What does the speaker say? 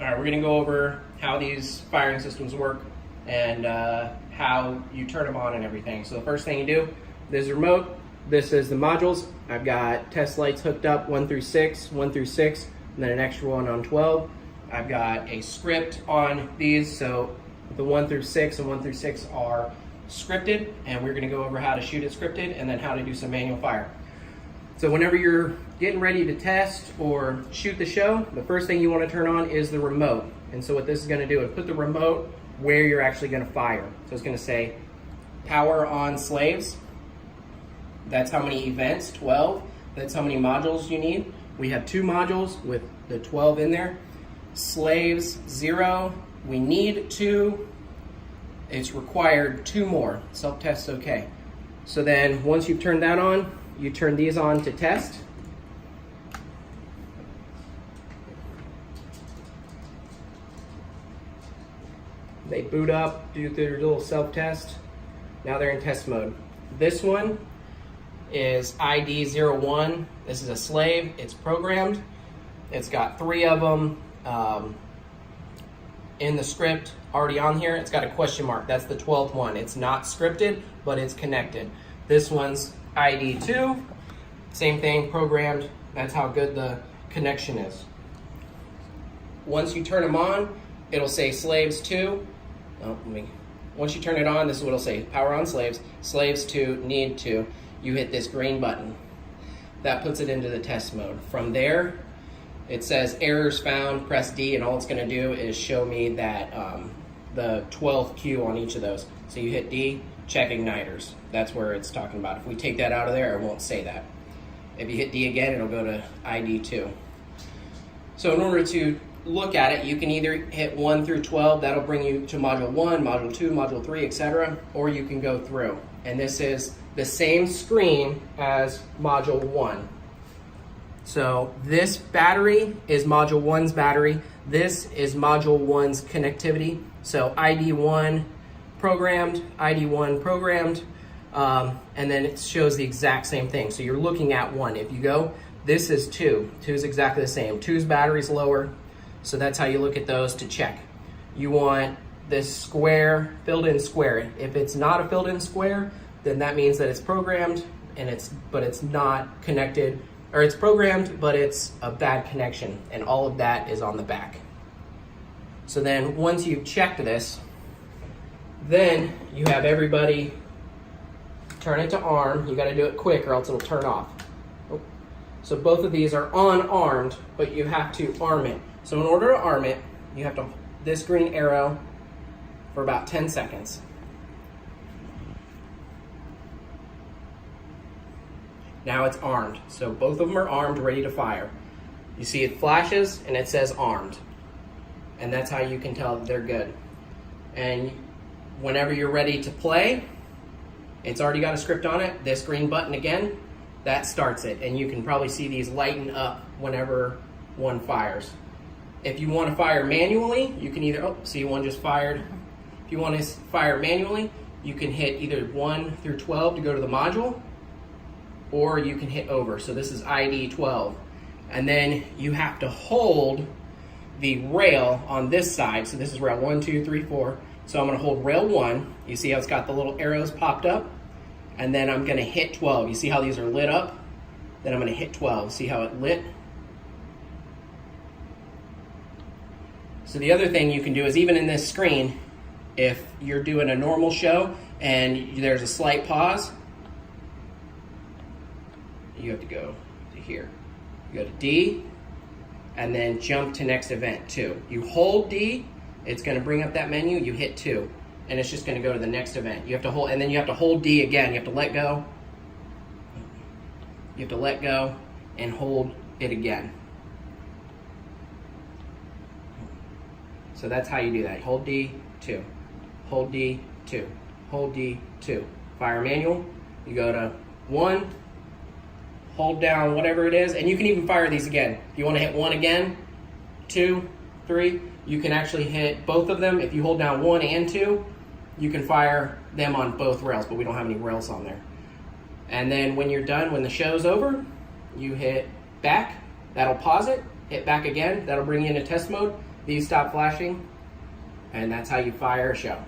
All right, we're gonna go over how these firing systems work and how you turn them on and everything. So the first thing you do, this is remote. This is the modules. I've got test lights hooked up 1 through 6, and then an extra one on 12. I've got a script on these, so the 1 through 6 and 1 through 6 are scripted, and we're gonna go over how to shoot it scripted and then how to do some manual fire. So whenever you're getting ready to test or shoot the show, the first thing you want to turn on is the remote. And so what this is going to do is put the remote where you're actually going to fire. So it's going to say power on slaves. That's how many events, 12. That's how many modules you need. We have 2 modules with the 12 in there. Slaves, 0. We need 2. It's required 2 more. Self-test's okay. So then once you've turned that on, you turn these on to test. They boot up, do their little self-test. Now they're in test mode. This one is ID 01. This is a slave. It's programmed. It's got 3 of them in the script already on here. It's got a question mark. That's the 12th one. It's not scripted, but it's connected. This one's ID 2, same thing, programmed. That's how good the connection is. Once you turn them on, it'll say slaves 2. Once you turn it on, this is what it'll say, power on slaves, slaves 2, need 2. You hit this green button. That puts it into the test mode. From there, it says errors found, press D, and all it's gonna do is show me that the 12th cue on each of those. So you hit D, check igniters. That's where it's talking about. If we take that out of there, it won't say that. If you hit D again, it'll go to ID 2. So in order to look at it, you can either hit 1 through 12, that'll bring you to module 1, module 2, module 3, etc., or you can go through. And this is the same screen as module 1. So this battery is module 1's battery. This is module 1's connectivity. So ID 1 programmed, ID 1 programmed, and then it shows the exact same thing. So you're looking at 1. If you go, this is 2. 2 is exactly the same. 2's battery's lower, so that's how you look at those to check. You want this square, filled in square. If it's not a filled in square, then that means that it's programmed, and but it's not connected, or it's programmed, but it's a bad connection, and all of that is on the back. So then once you've checked this, then you have everybody turn it to arm. You got to do it quick or else it'll turn off. Oh. So both of these are on armed, but you have to arm it. So in order to arm it, you have to this green arrow for about 10 seconds. Now it's armed. So both of them are armed, ready to fire. You see it flashes and it says armed. And that's how you can tell that they're good. And whenever you're ready to play, it's already got a script on it. This green button again, that starts it. And you can probably see these lighten up whenever one fires. If you want to fire manually, you can either, see one just fired. If you want to fire manually, you can hit either 1 through 12 to go to the module, or you can hit over. So this is ID 12. And then you have to hold the rail on this side. So this is rail 1, 2, 3, 4. So I'm gonna hold rail 1. You see how it's got the little arrows popped up? And then I'm gonna hit 12. You see how these are lit up? Then I'm gonna hit 12. See how it lit? So the other thing you can do is, even in this screen, if you're doing a normal show and there's a slight pause, you have to go to here. You go to D, and then jump to next event 2. You hold D, it's gonna bring up that menu, you hit 2, and it's just gonna go to the next event. You have to hold, and then you have to hold D again. You have to let go. You have to let go and hold it again. So that's how you do that. Hold D, 2. Hold D, 2. Hold D, 2. Fire manual, you go to 1, hold down whatever it is, and you can even fire these again. If you want to hit 1 again, 2, 3, you can actually hit both of them. If you hold down 1 and 2, you can fire them on both rails, but we don't have any rails on there. And then when you're done, when the show's over, you hit back, that'll pause it, hit back again. That'll bring you into test mode. These stop flashing, and that's how you fire a show.